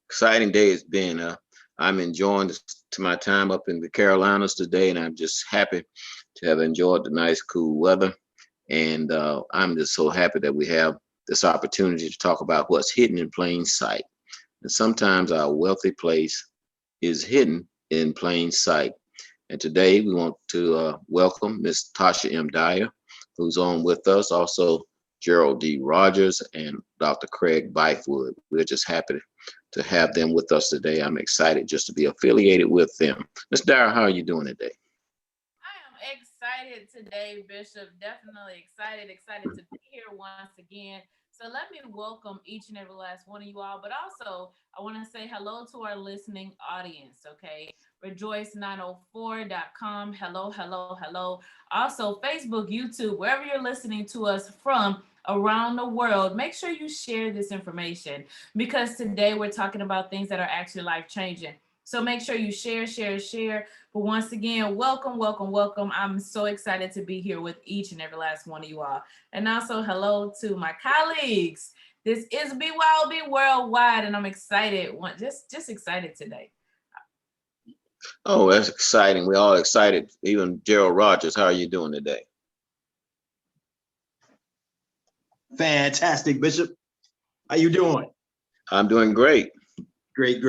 exciting day it's been. I'm enjoying my time up in the Carolinas today, and I'm just happy to have enjoyed the nice, cool weather. And I'm just so happy that we have this opportunity to talk about what's hidden in plain sight. And sometimes our wealthy place is hidden in plain sight. And today we want to welcome Miss Tasha M Dyer, who's on with us. Also, Gerald D. Rogers and Dr. Craig Bythewood. We're just happy to have them with us today. I'm excited just to be affiliated with them. Miss Dyer, how are you doing today? I am excited today, Bishop. Definitely excited to be here once again. So let me welcome each and every last one of you all. But also, I want to say hello to our listening audience, okay? Rejoice904.com. Hello, hello, hello. Also, Facebook, YouTube, wherever you're listening to us from around the world, make sure you share this information because today we're talking about things that are actually life changing. So make sure you share. But once again, welcome, welcome, welcome. I'm so excited to be here with each and every last one of you all. And also, hello to my colleagues. This is BYOB Worldwide, and I'm excited. Just excited today. Oh, that's exciting. We're all excited. Even Gerald Rogers, how are you doing today? Fantastic, Bishop. How you doing? I'm doing great. Great.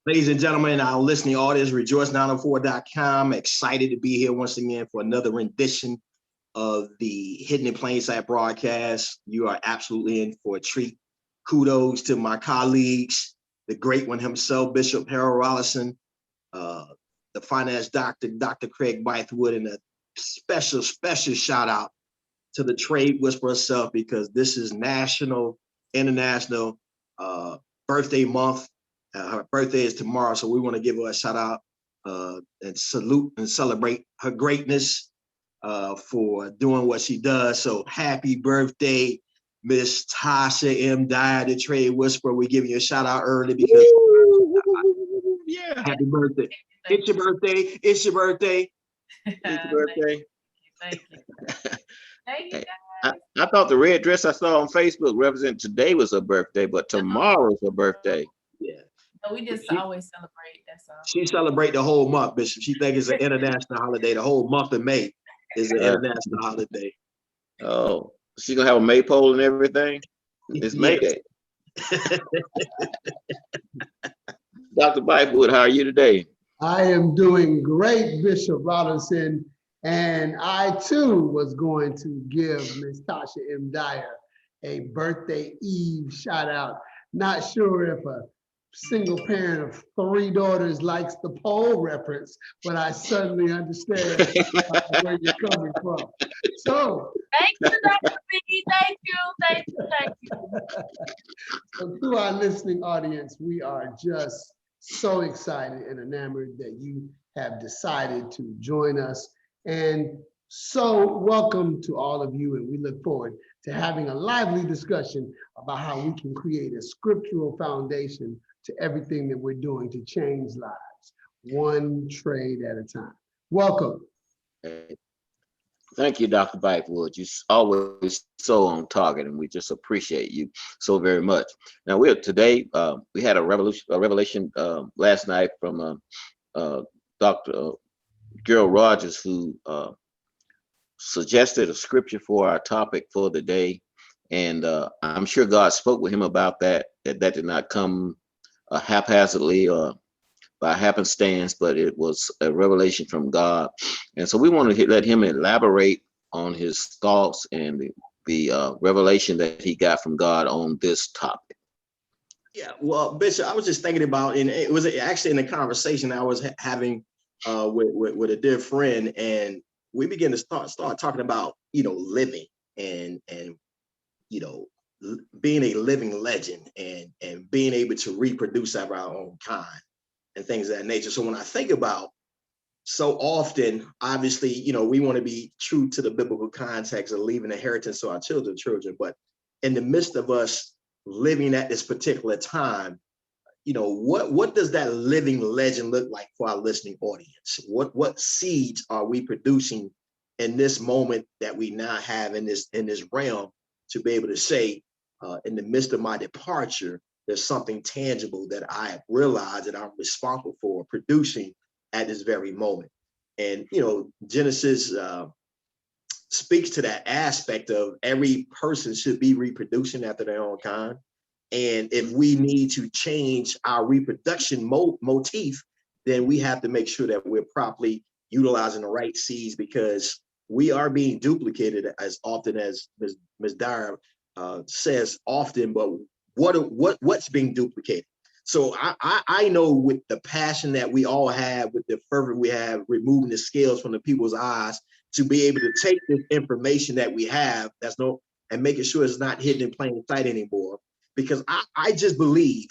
Ladies and gentlemen, our listening audience, rejoice904.com. Excited to be here once again for another rendition of the Hidden in Plain Sight broadcast. You are absolutely in for a treat. Kudos to my colleagues, the great one himself, Bishop Harold Rollinson, the finance doctor, Dr. Craig Bythewood, and a special shout out to the trade whisperer herself, because this is national, international birthday month. Her birthday is tomorrow, so we want to give her a shout out and salute and celebrate her greatness for doing what she does. So happy birthday, Miss Tasha M Dyer, the trade whisperer. We give you a shout out early because Yeah. happy birthday. It's your birthday. It's your birthday. It's your birthday. Thank you. Thank you, Hey, guys. I thought the red dress I saw on Facebook represented today was her birthday, but tomorrow's her birthday. Yeah. No, we just always celebrate. That's all. She celebrate the whole month, Bishop. She think it's an international holiday. The whole month of May is an Uh, international holiday. oh, she's gonna have a maypole and everything. It's May Yes. Day. Dr. Bythewood, how are you today? I am doing great, Bishop Rollinson, and I too was going to give Miss Tasha M Dyer a birthday eve shout out. Not sure if a single parent of 3 daughters likes the pole reference, but I certainly understand where you're coming from. So, Thank you, Dr. B. Thank you. so to our listening audience, we are just so excited and enamored that you have decided to join us. And so welcome to all of you. And we look forward to having a lively discussion about how we can create a scriptural foundation to everything that we're doing to change lives, one trade at a time. Welcome. Thank you, Dr. Bythewood. You're always so on target, and we just appreciate you so very much. Now, we had a revelation last night from Dr. Gerald Rogers, who suggested a scripture for our topic for the day, and I'm sure God spoke with him about that. That did not come haphazardly or by happenstance, but it was a revelation from God. And so we want to let him elaborate on his thoughts and the revelation that he got from God on this topic. Yeah, well, Bishop, I was just thinking about, and it was actually in a conversation I was having with a dear friend, and we began to start talking about, living and being a living legend and being able to reproduce of our own kind and things of that nature. So when I think about, so often, obviously, we want to be true to the biblical context of leaving inheritance to our children, but in the midst of us living at this particular time, what does that living legend look like for our listening audience? What seeds are we producing in this moment that we now have in this realm to be able to say, in the midst of my departure, there's something tangible that I have realized that I'm responsible for producing at this very moment. And, Genesis speaks to that aspect of every person should be reproducing after their own kind. And if we need to change our reproduction motif, then we have to make sure that we're properly utilizing the right seeds, because we are being duplicated as often as Ms. Dyer says often, but what's being duplicated? So I know with the passion that we all have, with the fervor we have, removing the scales from the people's eyes, to be able to take this information that we have and making sure it's not hidden in plain sight anymore. Because I just believe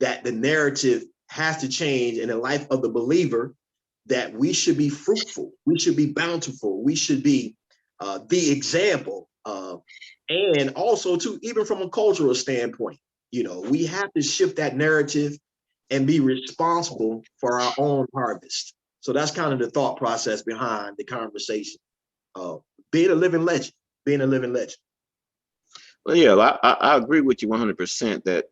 that the narrative has to change in the life of the believer, that we should be fruitful, we should be bountiful, we should be the example, and also too, even from a cultural standpoint, we have to shift that narrative and be responsible for our own harvest. So that's kind of the thought process behind the conversation. Being a living legend, being a living legend. Well, yeah, I agree with you 100% that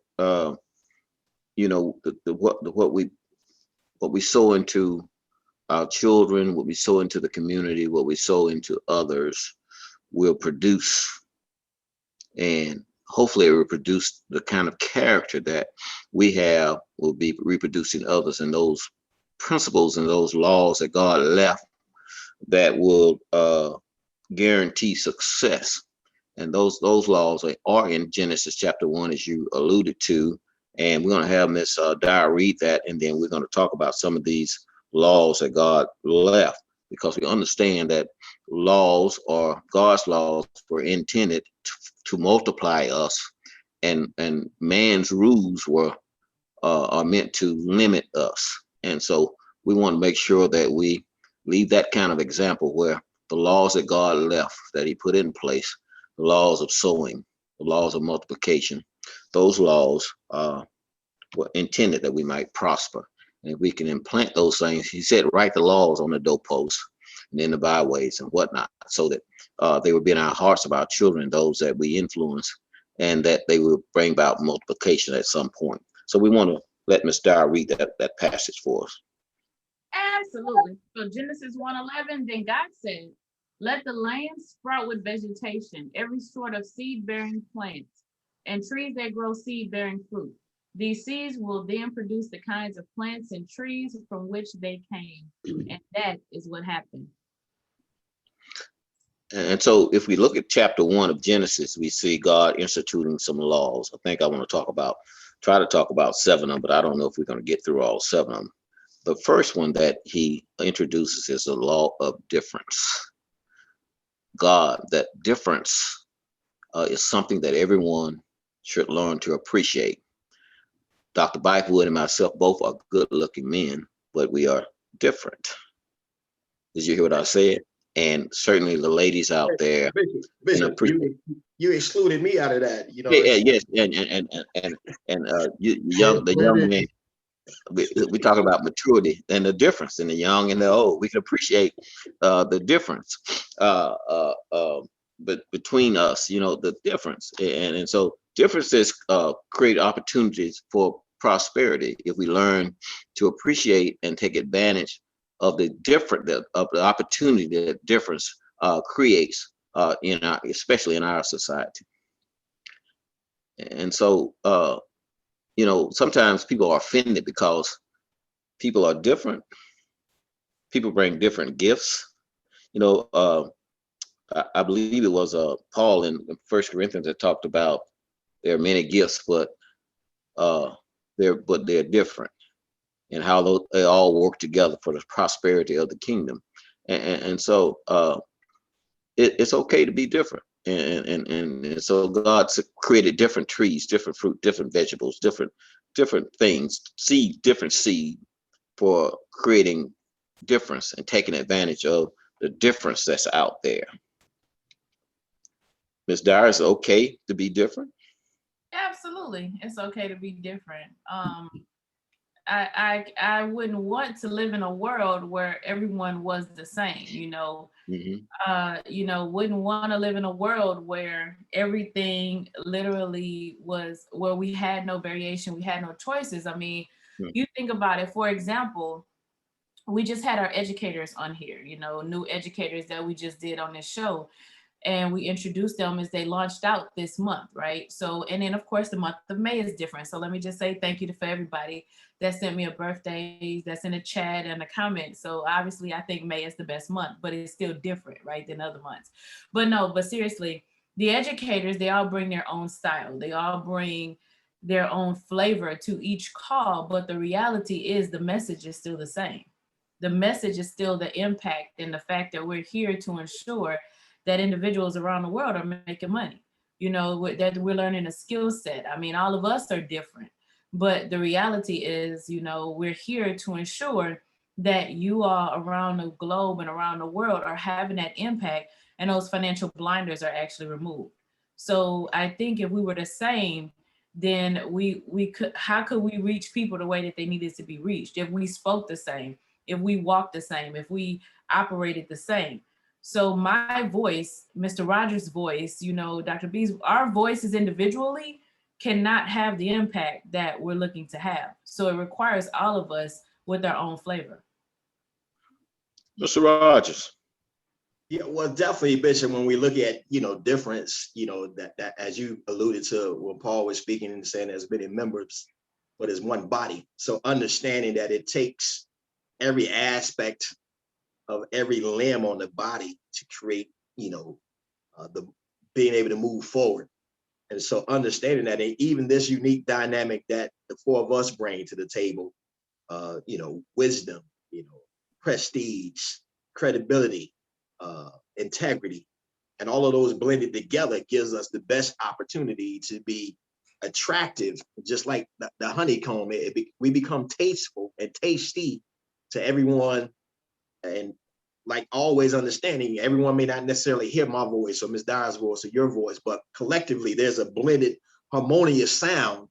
what we sow into our children, what we sow into the community, what we sow into others will produce, and hopefully it will produce the kind of character that we have will be reproducing others, and those principles and those laws that God left that will guarantee success. And those laws are in Genesis chapter 1, as you alluded to. And we're going to have Ms. Dyer read that, and then we're going to talk about some of these laws that God left, because we understand that laws, or God's laws, were intended to multiply us, and man's rules are meant to limit us. And so we want to make sure that we leave that kind of example where the laws that God left, that he put in place, the laws of sowing, the laws of multiplication, those laws were intended that we might prosper. And if we can implant those things, he said, write the laws on the doorposts and in the byways and whatnot, so that they would be in our hearts of our children, those that we influence, and that they will bring about multiplication at some point. So we want to let Ms. Dyer read that passage for us. Absolutely. So Genesis 1:11, then God said, let the land sprout with vegetation, every sort of seed-bearing plants, and trees that grow seed-bearing fruit. These seeds will then produce the kinds of plants and trees from which they came. And that is what happened. And so if we look at chapter 1 of Genesis, we see God instituting some laws. I think I want to try to talk about 7 of them, but I don't know if we're going to get through all 7 of them. The first one that he introduces is the law of difference. That difference is something that everyone should learn to appreciate. Dr. Bythewood and myself both are good-looking men, but we are different. Did you hear what I said? And certainly the ladies out there. Bishop, you excluded me out of that. Yes, and the young men. We talk about maturity and the difference in the young and the old. We can appreciate the difference but between us, the difference. And so differences create opportunities for prosperity if we learn to appreciate and take advantage of the opportunity that difference creates especially in our society. And so sometimes people are offended because people are different. People bring different gifts. I believe it was Paul in 1 Corinthians that talked about there are many gifts, but they're different, and how they all work together for the prosperity of the kingdom. And so it's okay to be different. And so God created different trees, different fruit, different vegetables, different things, different seed for creating difference and taking advantage of the difference that's out there. Ms. Dyer, is it okay to be different? Absolutely. It's okay to be different. I wouldn't want to live in a world where everyone was the same, you know. Wouldn't want to live in a world where everything literally was, where we had no variation, we had no choices. I mean, you think about it, for example, we just had our educators on here, you know, new educators that we just did on this show. And we introduced them as they launched out this month, right? So, and then of course the month of May is different. So let me just say thank you for everybody that sent me a birthday, that's in the chat and a comment. So obviously I think May is the best month, but it's still different, right, than other months. But seriously, the educators, they all bring their own style. They all bring their own flavor to each call, but the reality is the message is still the same. The message is still the impact and the fact that we're here to ensure that individuals around the world are making money, you know, that we're learning a skill set. I mean, all of us are different, but the reality is, you know, we're here to ensure that you all around the globe and around the world are having that impact, and those financial blinders are actually removed. So I think if we were the same, then we could, how could we reach people the way that they needed to be reached? If we spoke the same, if we walked the same, if we operated the same. So my voice, Mr. Rogers' voice, you know, Dr. B's, our voices individually cannot have the impact that we're looking to have. So it requires all of us with our own flavor. Mr. Rogers. Yeah, well, definitely, Bishop, when we look at, you know, difference, you know, that as you alluded to when Paul was speaking and saying there's many members, but there's one body. So understanding that it takes every aspect of every limb on the body to create, you know, the being able to move forward. And so understanding that, and even this unique dynamic that the four of us bring to the table, you know, wisdom, you know, prestige, credibility, integrity, and all of those blended together gives us the best opportunity to be attractive, just like the honeycomb. We become tasteful and tasty to everyone. And like always understanding, everyone may not necessarily hear my voice or Ms. Dyer's voice or your voice, but collectively there's a blended harmonious sound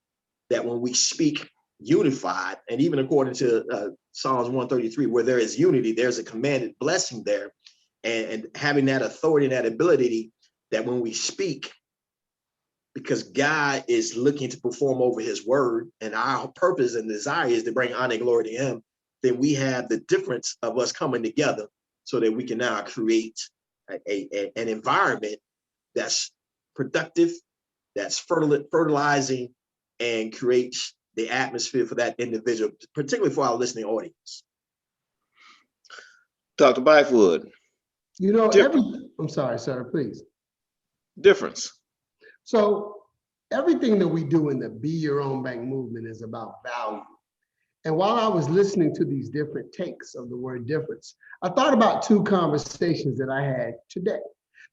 that when we speak unified, and even according to Psalms 133, where there is unity, there's a commanded blessing there. And having that authority and that ability that when we speak, because God is looking to perform over his word, and our purpose and desire is to bring honor and glory to him, then we have the difference of us coming together so that we can now create an environment that's productive, that's fertilizing, and creates the atmosphere for that individual, particularly for our listening audience. Dr. Bythewood. You know, I'm sorry, sir, please. Difference. So everything that we do in the Be Your Own Bank movement is about value. And while I was listening to these different takes of the word difference, I thought about two conversations that I had today.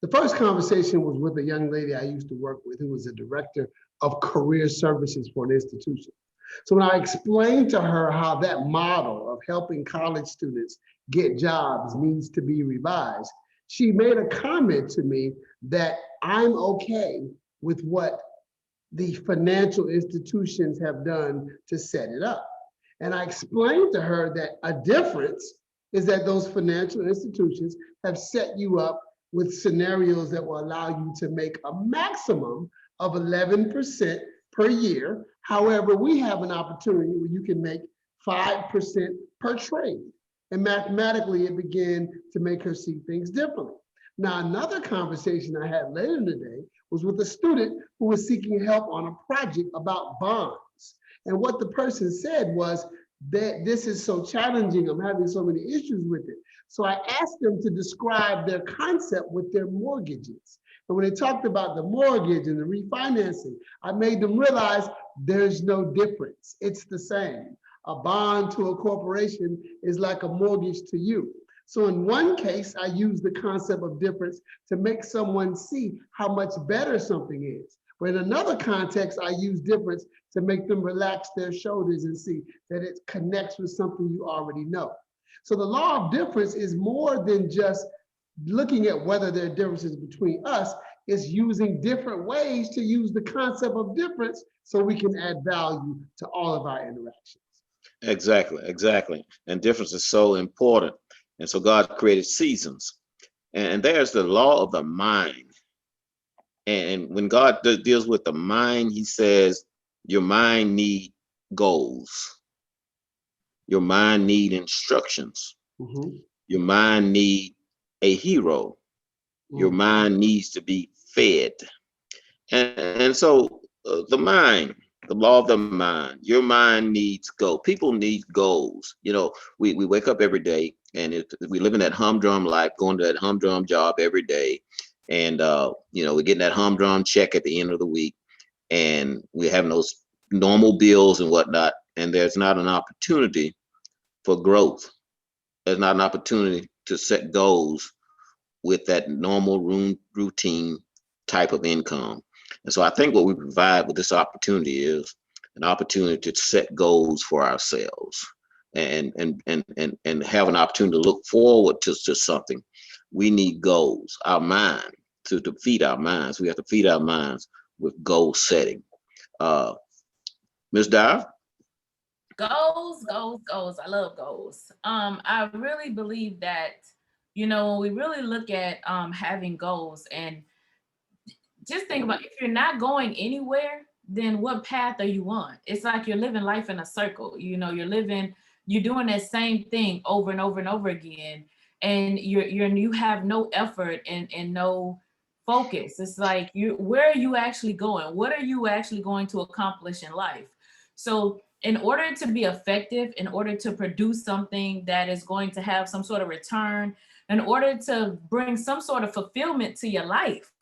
The first conversation was with a young lady I used to work with who was a director of career services for an institution. So when I explained to her how that model of helping college students get jobs needs to be revised, she made a comment to me that I'm okay with what the financial institutions have done to set it up. And I explained to her that a difference is that those financial institutions have set you up with scenarios that will allow you to make a maximum of 11% per year. However, we have an opportunity where you can make 5% per trade. And mathematically, it began to make her see things differently. Now, another conversation I had later in the day was with a student who was seeking help on a project about bonds. And what the person said was that this is so challenging, I'm having so many issues with it. So I asked them to describe their concept with their mortgages. And when they talked about the mortgage and the refinancing, I made them realize there's no difference. It's the same. A bond to a corporation is like a mortgage to you. So in one case, I use the concept of difference to make someone see how much better something is. But in another context, I use difference to make them relax their shoulders and see that it connects with something you already know. So the law of difference is more than just looking at whether there are differences between us. It's using different ways to use the concept of difference so we can add value to all of our interactions. Exactly. And difference is so important. And so God created seasons. And there's the law of the mind. And when God deals with the mind, he says, your mind need goals. Your mind need instructions. Mhm. Your mind need a hero. Your Mm. mind needs to be fed. And so the mind, the law of the mind, your mind needs goals. People need goals. You know, we wake up every day and we live in that humdrum life, going to that humdrum job every day. And, you know, we're getting that humdrum check at the end of the week and we're having those normal bills and whatnot. And there's not an opportunity for growth. There's not an opportunity to set goals with that normal routine type of income. And so I think what we provide with this opportunity is an opportunity to set goals for ourselves and have an opportunity to look forward to something. We need goals. Our mind, to feed our minds, we have to feed our minds with goal setting. Ms. Dyer? Goals. I love goals. I really believe that, when we really look at having goals, and just think about, if you're not going anywhere, then what path are you on? It's like you're living life in a circle. You're doing that same thing over and over and over again, and you have no effort and no focus. It's like, where are you actually going? What are you actually going to accomplish in life? So in order to be effective, in order to produce something that is going to have some sort of return, in order to bring some sort of fulfillment to your life,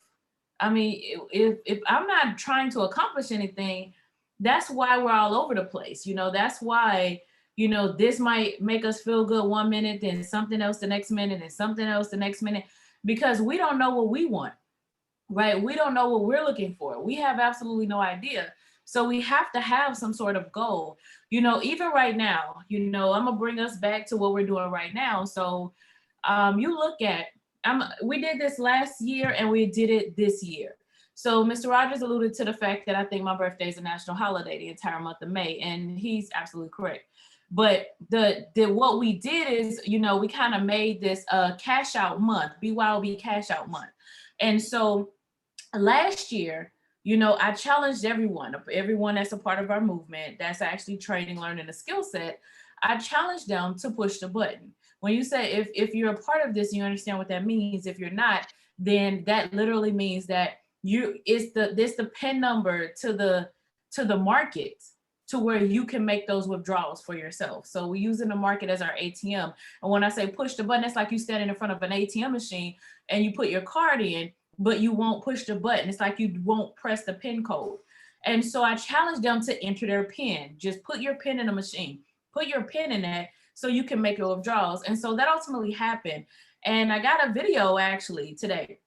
I mean, if I'm not trying to accomplish anything, that's why we're all over the place. That's why, this might make us feel good one minute, then something else the next minute, and something else the next minute, because we don't know what we want, right? We don't know what we're looking for. We have absolutely no idea. So we have to have some sort of goal. Even right now, I'm gonna bring us back to what we're doing right now. So you look at, we did this last year and we did it this year. So Mr. Rogers alluded to the fact that I think my birthday is a national holiday the entire month of May, and he's absolutely correct. But what we did is, we kind of made this cash out month, BYOB cash out month. And so last year, I challenged everyone that's a part of our movement, that's actually training, learning a skill set. I challenged them to push the button. When you say, if you're a part of this, you understand what that means. If you're not, then that literally means that it's the pin number to the market, to where you can make those withdrawals for yourself. So we're using the market as our ATM. And when I say push the button, it's like you standing in front of an ATM machine and you put your card in, but you won't push the button. It's like you won't press the PIN code. And so I challenged them to enter their PIN. Just put your PIN in the machine. Put your PIN in that so you can make your withdrawals. And so that ultimately happened. And I got a video actually today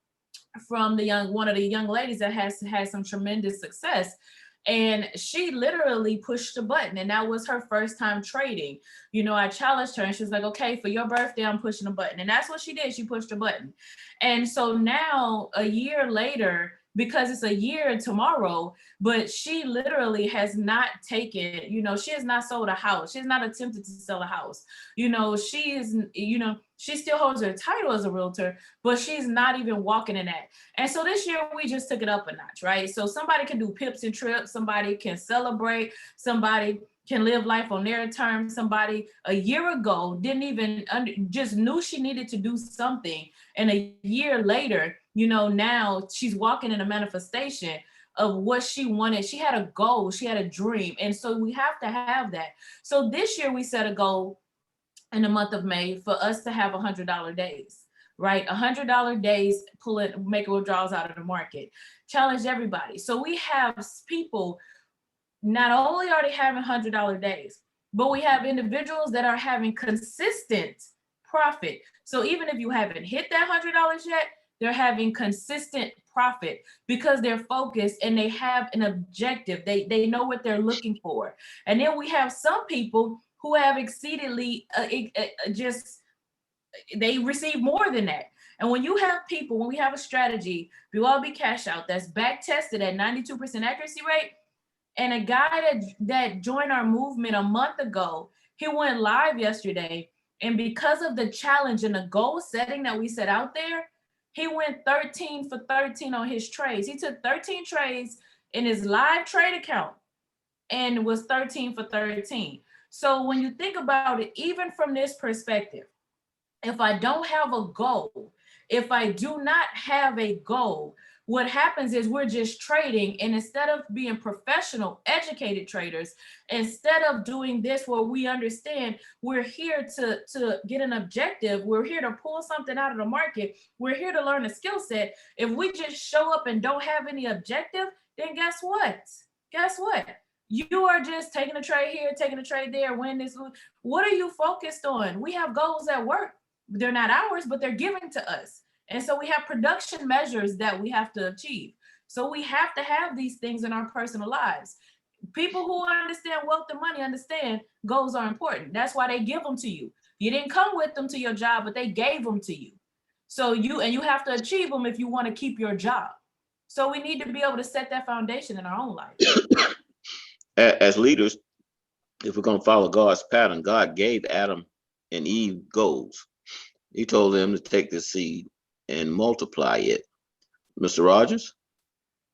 from one of the young ladies that has had some tremendous success. And she literally pushed the button, and that was her first time trading. I challenged her and she was like, okay, for your birthday, I'm pushing a button. And that's what she did. She pushed a button. And so now, a year later, because it's a year tomorrow, but she literally has not taken, she has not sold a house. She has not attempted to sell a house. She still holds her title as a realtor, but she's not even walking in that. And so this year we just took it up a notch, right? So somebody can do pips and trips, somebody can celebrate, somebody can live life on their terms. Somebody a year ago didn't even just knew she needed to do something. And a year later, now she's walking in a manifestation of what she wanted. She had a goal, she had a dream. And so we have to have that. So this year we set a goal in the month of May for us to have $100 days, right? $100 days, making withdrawals out of the market. Challenge everybody. So we have people, not only are they having $100 days, but we have individuals that are having consistent profit. So even if you haven't hit that $100 yet, they're having consistent profit because they're focused and they have an objective. They know what they're looking for. And then we have some people who have exceedingly they receive more than that. And when you have people, when we have a strategy, BYOB cash out that's back tested at 92% accuracy rate, and a guy that joined our movement a month ago He went live yesterday, and because of the challenge and the goal setting that we set out there, he went 13 for 13 on his trades. He took 13 trades in his live trade account and was 13 for 13. So when you think about it, even from this perspective, if I don't have a goal, if I do not have a goal, what happens is we're just trading, and instead of being professional, educated traders, instead of doing this where we understand we're here to get an objective, we're here to pull something out of the market, we're here to learn a skill set. If we just show up and don't have any objective, then guess what? Guess what? You are just taking a trade here, taking a trade there, win this. What are you focused on? We have goals at work. They're not ours, but they're given to us. And so we have production measures that we have to achieve. So we have to have these things in our personal lives. People who understand wealth and money understand goals are important. That's why they give them to you. You didn't come with them to your job, but they gave them to you. So you have to achieve them if you want to keep your job. So we need to be able to set that foundation in our own life. As leaders, if we're going to follow God's pattern, God gave Adam and Eve goals. He told them to take the seed and multiply it. Mr. Rogers?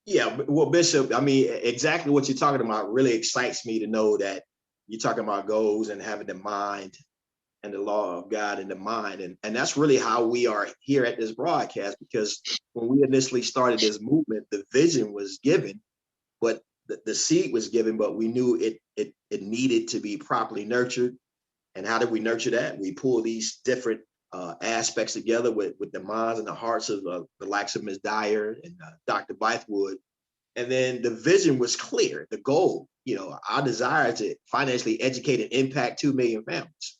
Yeah, well, Bishop, I mean, exactly what you're talking about really excites me to know that you're talking about goals and having the mind and the law of God in the mind. And that's really how we are here at this broadcast, because when we initially started this movement, the vision was given, but the seed was given, but we knew it needed to be properly nurtured. And how did we nurture that? We pull these different aspects together with the minds and the hearts of the likes of Ms. Dyer and Dr. Bythewood. And then the vision was clear, the goal, our desire to financially educate and impact 2 million families.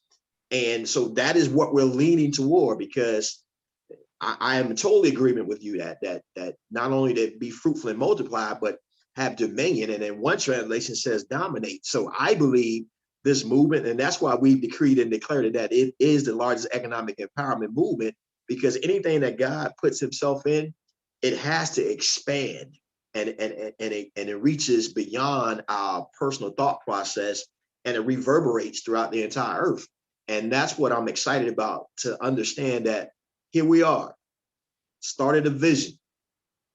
And so that is what we're leaning toward, because I am in total agreement with you that not only to be fruitful and multiply, but have dominion. And then one translation says dominate. So I believe this movement, and that's why we've decreed and declared that it is the largest economic empowerment movement, because anything that God puts himself in, it has to expand and it reaches beyond our personal thought process, and it reverberates throughout the entire earth. And that's what I'm excited about, to understand that here we are, started a vision,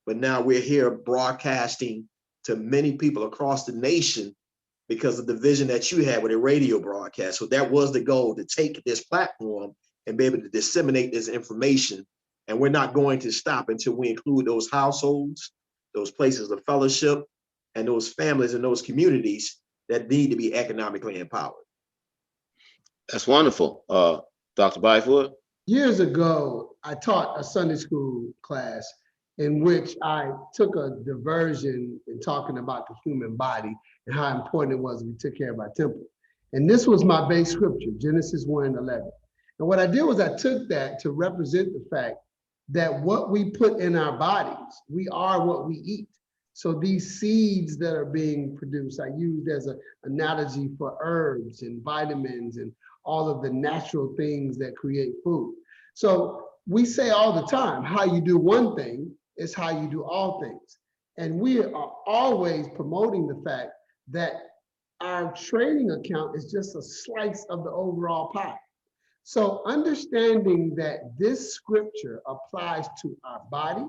but now we're here broadcasting to many people across the nation because of the vision that you had with a radio broadcast. So that was the goal, to take this platform and be able to disseminate this information. And we're not going to stop until we include those households, those places of fellowship, and those families and those communities that need to be economically empowered. That's wonderful. Dr. Bythewood? Years ago, I taught a Sunday school class in which I took a diversion in talking about the human body and how important it was we took care of our temple. And this was my base scripture, Genesis 1:11. And what I did was I took that to represent the fact that what we put in our bodies, we are what we eat. So these seeds that are being produced, I used as an analogy for herbs and vitamins and all of the natural things that create food. So we say all the time, how you do one thing is how you do all things. And we are always promoting the fact that our trading account is just a slice of the overall pie. So understanding that this scripture applies to our body,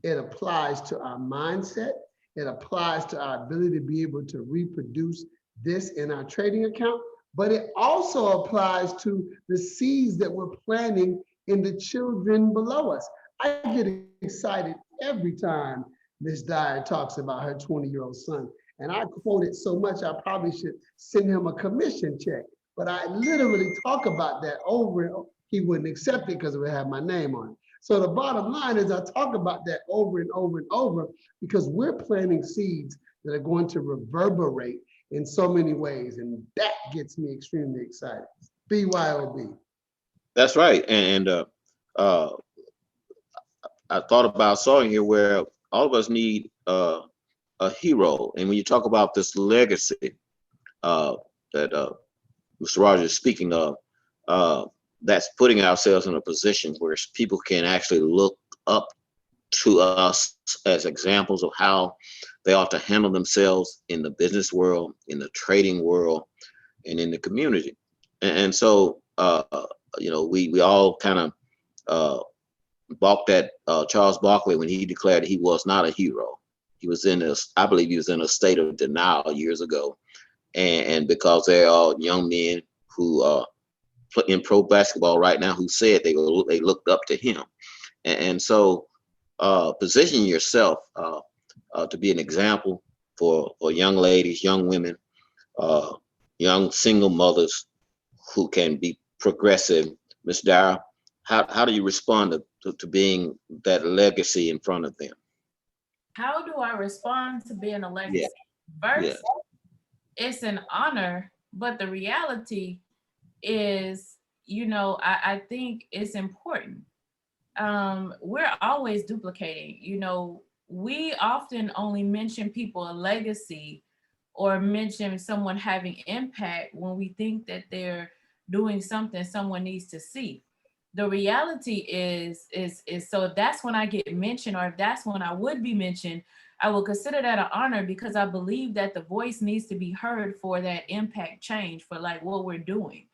it applies to our mindset, it applies to our ability to be able to reproduce this in our trading account, but it also applies to the seeds that we're planting in the children below us. I get excited every time Ms. Dyer talks about her 20-year-old son. And I quote it so much, I probably should send him a commission check. But I literally talk about that over and over. He wouldn't accept it because it would have my name on it. So the bottom line is I talk about that over and over and over, because we're planting seeds that are going to reverberate in so many ways. And that gets me extremely excited. BYOB. That's right. And I thought about something here where all of us need a hero. And when you talk about this legacy that Mr. Rogers is speaking of, that's putting ourselves in a position where people can actually look up to us as examples of how they ought to handle themselves in the business world, in the trading world, and in the community. And so, we all kind of balked at Charles Barkley when he declared he was not a hero. He was I believe he was in a state of denial years ago. And because there are young men who are in pro basketball right now who said they looked up to him. And so position yourself to be an example for young ladies, young women, young single mothers who can be progressive. Ms. Dyer, how do you respond to being that legacy in front of them? How do I respond to being a legacy? Yeah. First, it's an honor, but the reality is, I think it's important. We're always duplicating. We often only mention people a legacy or mention someone having impact when we think that they're doing something someone needs to see. The reality is so if that's when I get mentioned, or if that's when I would be mentioned, I will consider that an honor, because I believe that the voice needs to be heard for that impact change, for like what we're doing,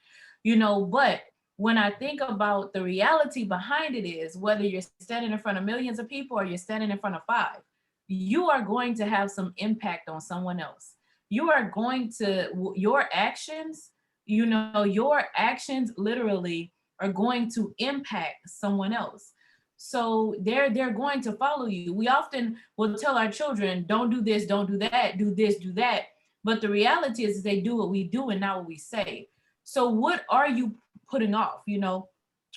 but when I think about the reality behind it is, whether you're standing in front of millions of people or you're standing in front of 5, you are going to have some impact on someone else. You are going to, your actions literally are going to impact someone else. So they're going to follow you. We often will tell our children, don't do this, don't do that, do this, do that. But the reality is they do what we do and not what we say. So what are you putting off?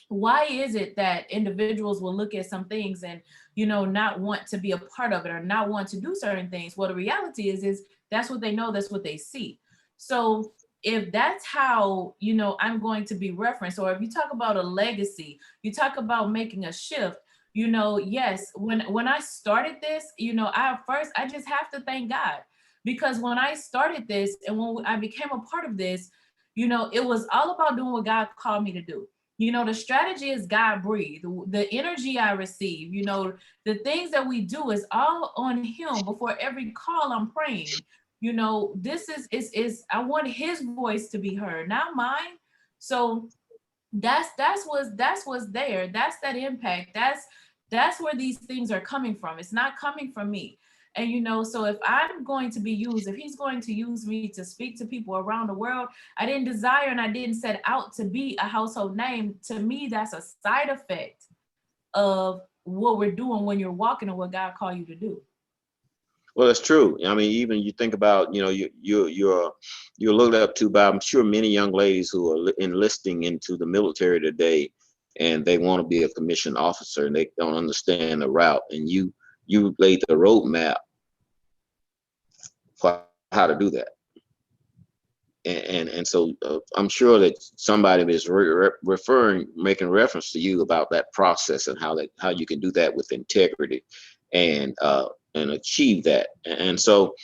Why is it that individuals will look at some things and, not want to be a part of it or not want to do certain things? Well, the reality is that's what they know, that's what they see. So if that's how, I'm going to be referenced, or if you talk about a legacy, you talk about making a shift, yes, when I started this, I just have to thank God, because when I started this and when I became a part of this, it was all about doing what God called me to do. The strategy is God breathed. The energy I receive, the things that we do is all on Him. Before every call, I'm praying. This is I want His voice to be heard, not mine. So that's what's there. That's that impact. That's where these things are coming from. It's not coming from me. And so if I'm going to be used, if He's going to use me to speak to people around the world, I didn't desire and I didn't set out to be a household name. To me, that's a side effect of what we're doing when you're walking and what God called you to do. Well, it's true. I mean, even you think about, you're looked up to by, I'm sure, many young ladies who are enlisting into the military today, and they want to be a commissioned officer and they don't understand the route. And you laid the roadmap for how to do that. And so I'm sure that somebody is making reference to you about that process and how you can do that with integrity and achieve that. And so,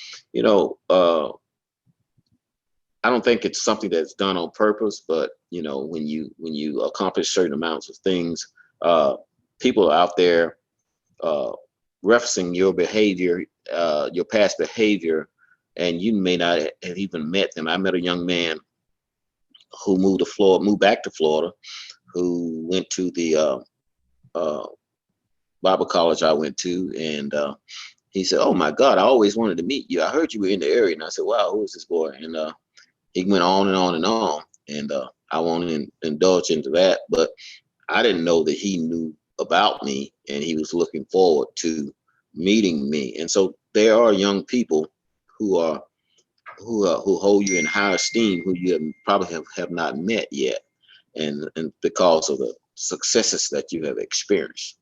I don't think it's something that's done on purpose, but when you accomplish certain amounts of things, people are out there referencing your behavior, your past behavior, and you may not have even met them. I met a young man who moved back to Florida, who went to the Bible college I went to, and he said, "Oh my God, I always wanted to meet you. I heard you were in the area." And I said, "Wow, who is this boy?" And he went on and on and on, and I won't indulge into that, but I didn't know that he knew about me and he was looking forward to meeting me. And so there are young people who hold you in high esteem, who you probably have not met yet, and because of the successes that you have experienced.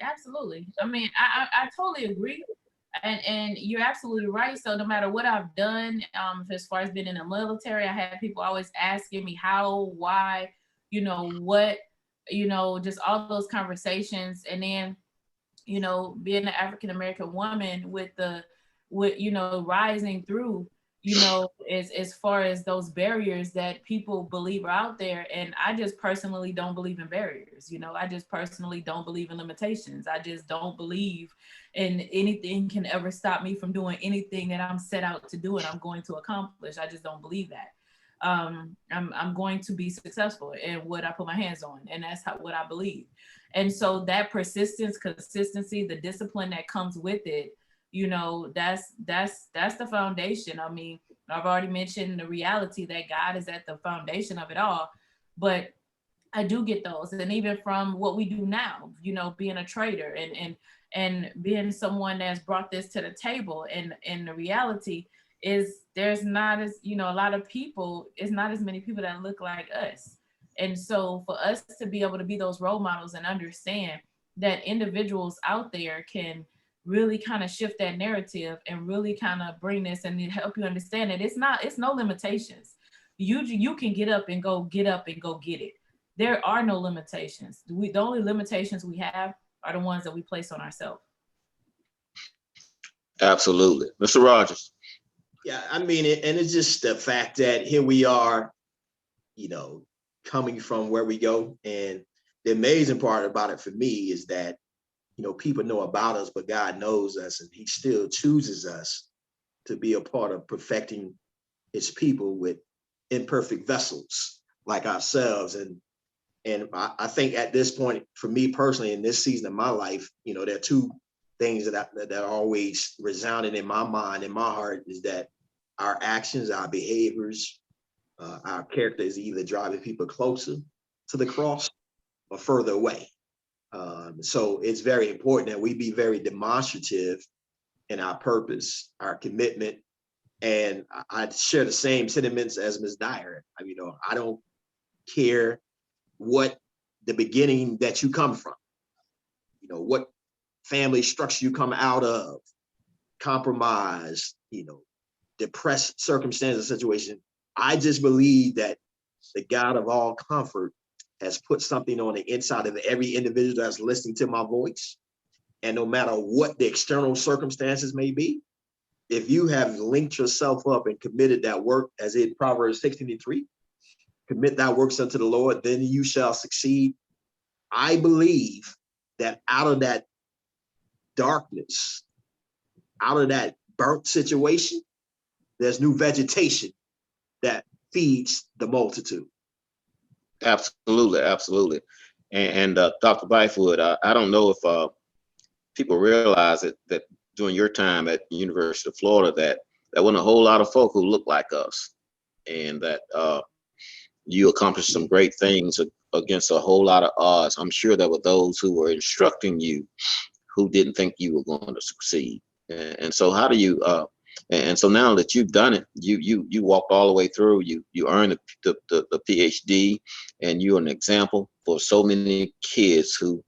Absolutely. I mean, I totally agree. And you're absolutely right. So no matter what I've done, as far as being in the military, I had people always asking me how, why, what, just all those conversations. And then, being an African-American woman with rising through, as far as those barriers that people believe are out there. And I just personally don't believe in barriers. I just personally don't believe in limitations. I just don't believe in anything can ever stop me from doing anything that I'm set out to do and I'm going to accomplish. I just don't believe that. I'm going to be successful in what I put my hands on, and that's what I believe. And so that persistence, consistency, the discipline that comes with it, you know, that's the foundation. I mean, I've already mentioned the reality that God is at the foundation of it all, but I do get those. And even from what we do now, you know, being a trader and being someone that's brought this to the table, and the reality is there's not as, you know, a lot of people, it's not as many people that look like us. And so for us to be able to be those role models and understand that individuals out there can really kind of shift that narrative and really kind of bring this and help you understand that it's no limitations. You can get up and go get it. There are no limitations. The only limitations we have are the ones that we place on ourselves. Absolutely. Mr. Rogers. Yeah, I mean, and it's just the fact that here we are, you know, coming from where we go. And the amazing part about it for me is that, you know, people know about us, but God knows us, and he still chooses us to be a part of perfecting his people with imperfect vessels like ourselves. And I think at this point, for me personally, in this season of my life, you know, there are two things that are always resounding in my mind, in my heart, is that our actions, our behaviors, our character is either driving people closer to the cross or further away. So it's very important that we be very demonstrative in our purpose, our commitment. And I share the same sentiments as Ms. Dyer. You know, I don't care what the beginning that you come from, you know, what family structure you come out of, compromise, you know, depressed circumstances, situation. I just believe that the God of all comfort has put something on the inside of every individual that's listening to my voice. And no matter what the external circumstances may be, if you have linked yourself up and committed that work, as in Proverbs 16:3, commit thy works unto the Lord, then you shall succeed. I believe that out of that darkness, out of that burnt situation, there's new vegetation that feeds the multitude. Absolutely, absolutely. And Dr. Bythewood, I don't know if people realize that during your time at the University of Florida, that there wasn't a whole lot of folk who looked like us, and that you accomplished some great things against a whole lot of odds. I'm sure there were those who were instructing you who didn't think you were going to succeed. And so how do you and so now that you've done it, you walked all the way through, you earned the PhD, and you're an example for so many kids who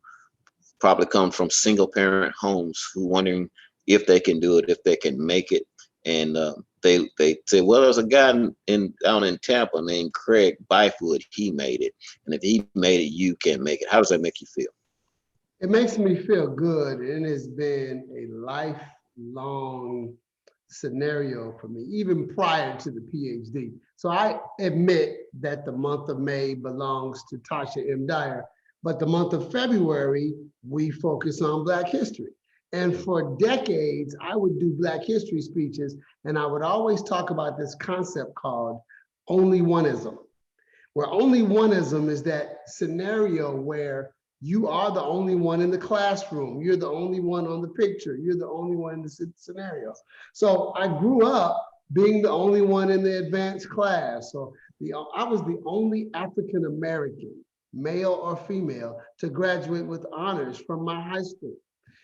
probably come from single parent homes who wondering if they can do it, if they can make it. And they say, well, there's a guy down in Tampa named Craig Bythewood. He made it. And if he made it, you can make it. How does that make you feel? It makes me feel good, and it's been a lifelong scenario for me, even prior to the PhD. So I admit that the month of May belongs to Tasha M Dyer, but the month of February, we focus on Black history. And for decades, I would do Black history speeches, and I would always talk about this concept called only oneism, where only oneism is that scenario where you are the only one in the classroom. You're the only one on the picture. You're the only one in the scenario. So I grew up being the only one in the advanced class. So I was the only African-American, male or female, to graduate with honors from my high school.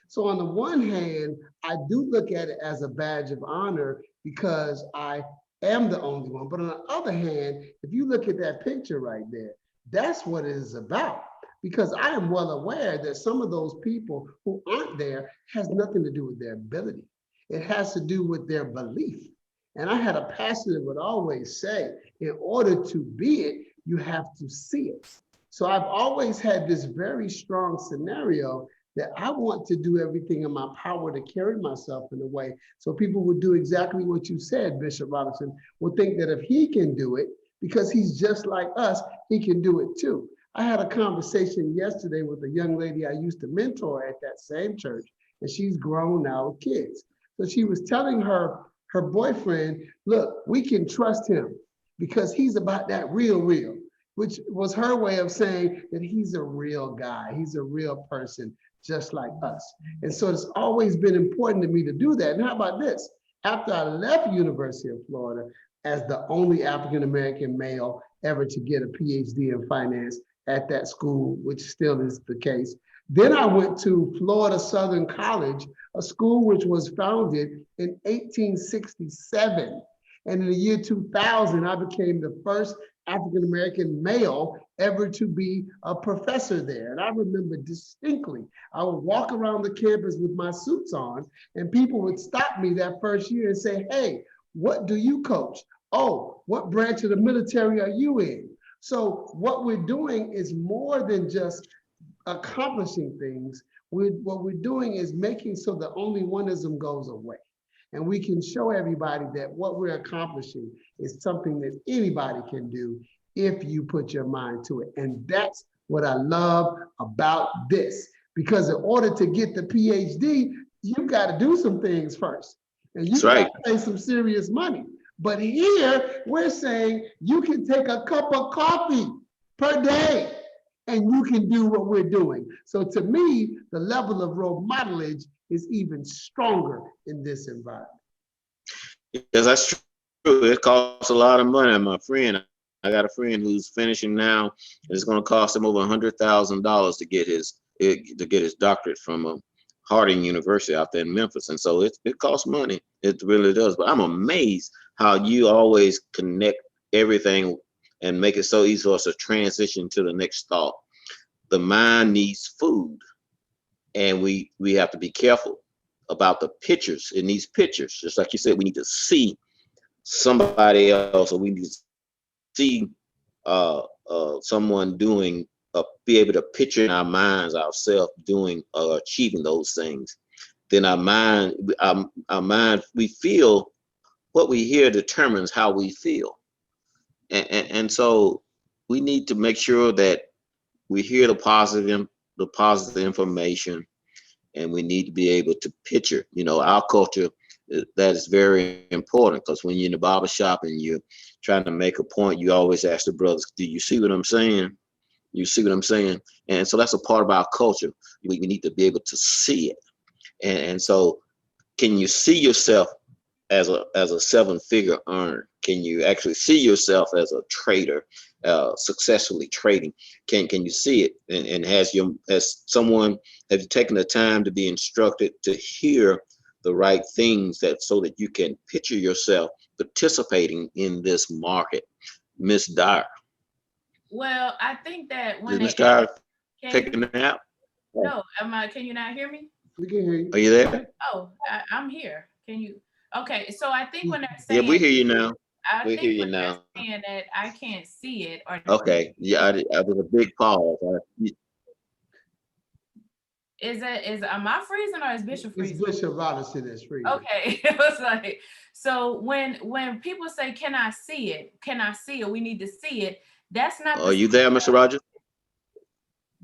So on the one hand, I do look at it as a badge of honor because I am the only one. But on the other hand, if you look at that picture right there, that's what it is about. Because I am well aware that some of those people who aren't there has nothing to do with their ability. It has to do with their belief. And I had a pastor that would always say, in order to be it, you have to see it. So I've always had this very strong scenario that I want to do everything in my power to carry myself in a way so people would do exactly what you said, Bishop Rollinson, would think that if he can do it, because he's just like us, he can do it too. I had a conversation yesterday with a young lady I used to mentor at that same church, and she's grown now with kids. So she was telling her boyfriend, look, we can trust him because he's about that real, which was her way of saying that he's a real guy. He's a real person, just like us. And so it's always been important to me to do that. And how about this? After I left University of Florida as the only African-American male ever to get a PhD in finance at that school, which still is the case, then I went to Florida Southern College, a school which was founded in 1867. And in the year 2000, I became the first African-American male ever to be a professor there. And I remember distinctly, I would walk around the campus with my suits on, and people would stop me that first year and say, hey, what do you coach? Oh, what branch of the military are you in? So what we're doing is more than just accomplishing things. What we're doing is making so that only oneism goes away. And we can show everybody that what we're accomplishing is something that anybody can do if you put your mind to it. And that's what I love about this. Because in order to get the PhD, you've got to do some things first. And you've got to pay some serious money. But here, we're saying you can take a cup of coffee per day and you can do what we're doing. So to me, the level of role modelage is even stronger in this environment. Yes, that's true. It costs a lot of money. My friend, I got a friend who's finishing now, and it's going to cost him over $100,000 to get his doctorate from Harding University out there in Memphis. And so it costs money. It really does. But I'm amazed how you always connect everything and make it so easy for us to transition to the next thought. The mind needs food. And we have to be careful about the pictures. It needs pictures. Just like you said, we need to see somebody else, or we need to see someone doing, be able to picture in our minds ourselves doing or achieving those things. Then our mind, we feel, what we hear determines how we feel. And so we need to make sure that we hear the positive information, and we need to be able to picture. You know, our culture, that is very important, because when you're in the barber shop and you're trying to make a point, you always ask the brothers, do you see what I'm saying? You see what I'm saying? And so that's a part of our culture. We need to be able to see it. And so can you see yourself as a 7-figure earner? Can you actually see yourself as a trader, successfully trading? Can you see it? And have you taken the time to be instructed to hear the right things, so that you can picture yourself participating in this market? Miss Dyer. Well, I think that when Miss Dyer taking it out? No, can you not hear me? We can hear you. Are you there? Oh, I'm here. Can you? Okay, so I think when they're saying, yeah, we hear you now. We hear you now. Saying that I can't see it, or okay, yeah, I was a big pause. Am I freezing, or is Bishop freezing? It's Bishop Rollinson that's freezing. Okay, it was like, so when people say, "Can I see it? Can I see it? We need to see it." That's not. Are you there, Mr. Rogers?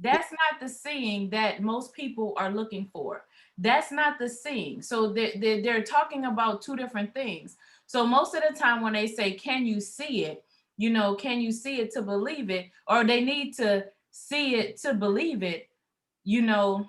That's not the seeing that most people are looking for. That's not the seeing. So they're talking about two different things. So most of the time when they say, can you see it? You know, can you see it to believe it? Or they need to see it to believe it, you know.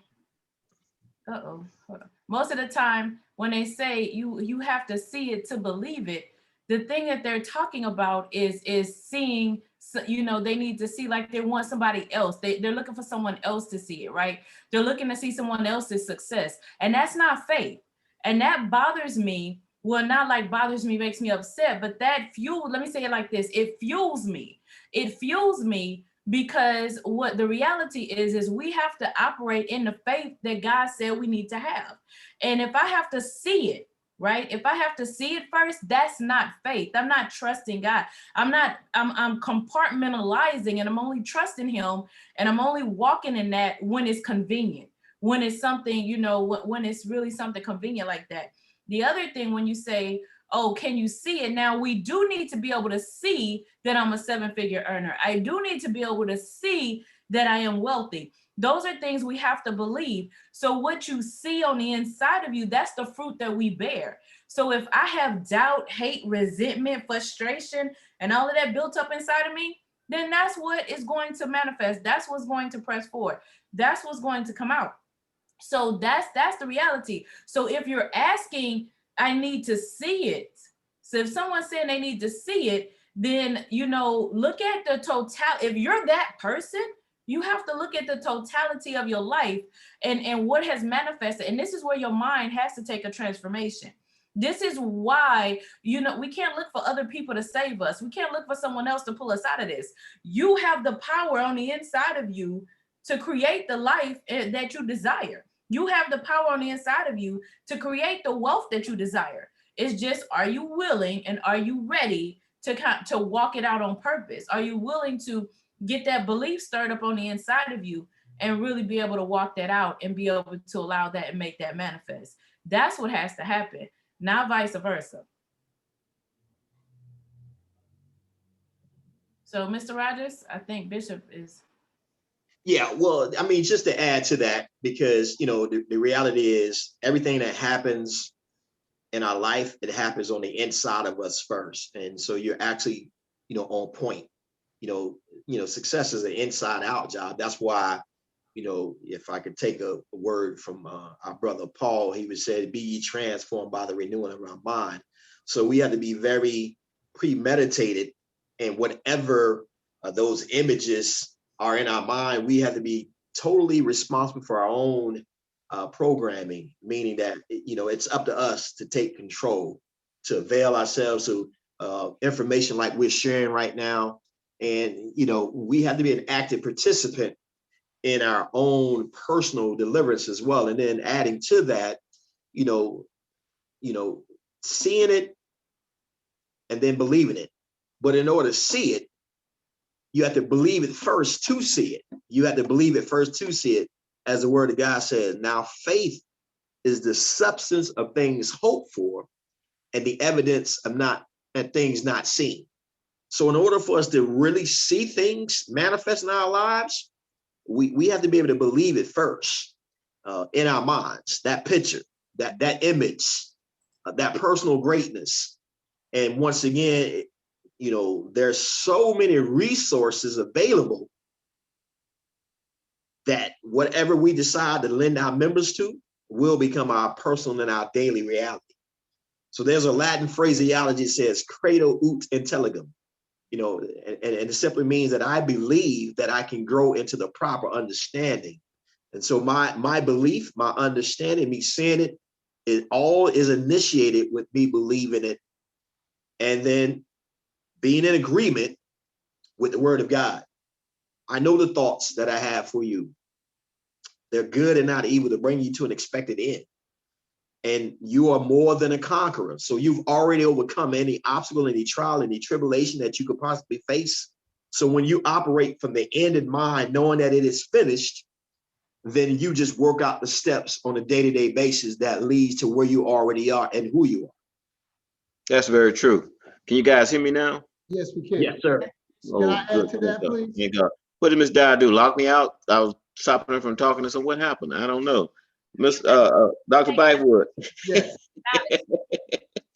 Hold on. Most of the time when they say you have to see it to believe it, the thing that they're talking about is seeing. So, you know, they need to see, like they want somebody else. They're looking for someone else to see it, right? They're looking to see someone else's success. And that's not faith. And that bothers me. Well, not like bothers me, makes me upset, but that let me say it like this. It fuels me. It fuels me because what the reality is we have to operate in the faith that God said we need to have. And if I have to see it, right? If I have to see it first, that's not faith. I'm not trusting God. I'm compartmentalizing, and I'm only trusting him, and I'm only walking in that when it's convenient, when it's something, you know, when it's really something convenient like that. The other thing, when you say, oh, can you see it? Now, we do need to be able to see that I'm a 7-figure earner. I do need to be able to see that I am wealthy. Those are things we have to believe. So what you see on the inside of you, that's the fruit that we bear. So if I have doubt, hate, resentment, frustration, and all of that built up inside of me, then that's what is going to manifest. That's what's going to press forward. That's what's going to come out. So that's the reality. So if you're asking, I need to see it. So if someone's saying they need to see it, then, you know, look at the total. If you're that person, you have to look at the totality of your life and what has manifested. And this is where your mind has to take a transformation. This is why, you know, we can't look for other people to save us. We can't look for someone else to pull us out of this. You have the power on the inside of you to create the life that you desire. You have the power on the inside of you to create the wealth that you desire. It's just, are you willing and are you ready to walk it out on purpose? Are you willing to get that belief stirred up on the inside of you and really be able to walk that out and be able to allow that and make that manifest? That's what has to happen, not vice versa. So, Mr. Rogers, I think Bishop is. Yeah, well, I mean, just to add to that, because, you know, the reality is everything that happens in our life, it happens on the inside of us first. And so you're actually, you know, on point. You know, success is an inside out job. That's why, you know, if I could take a word from our brother Paul, he would say, be ye transformed by the renewing of our mind. So we have to be very premeditated, and whatever those images are in our mind, we have to be totally responsible for our own programming, meaning that, you know, it's up to us to take control, to avail ourselves to information like we're sharing right now. And, you know, we have to be an active participant in our own personal deliverance as well. And then adding to that, you know, seeing it and then believing it. But in order to see it, you have to believe it first to see it. You have to believe it first to see it. As the word of God says, now faith is the substance of things hoped for and the evidence of things not seen. So in order for us to really see things manifest in our lives, we have to be able to believe it first in our minds, that picture, that image, that personal greatness. And once again, you know, there's so many resources available that whatever we decide to lend our members to will become our personal and our daily reality. So there's a Latin phraseology that says credo ut intelligam, you know, and it simply means that I believe that I can grow into the proper understanding. And so my belief, my understanding, me seeing it, it all is initiated with me believing it and then being in agreement with the word of God. I know the thoughts that I have for you. They're good and not evil, to bring you to an expected end. And you are more than a conqueror. So you've already overcome any obstacle, any trial, any tribulation that you could possibly face. So when you operate from the end in mind, knowing that it is finished, then you just work out the steps on a day-to-day basis that leads to where you already are and who you are. That's very true. Can you guys hear me now? Yes, we can. Yes, sir. Can I add to that, please? Thank God. What did Miss Dyer do? Lock me out? I was stopping her from talking to someone. What happened? I don't know. Miss Dr. Bythewood. Yes.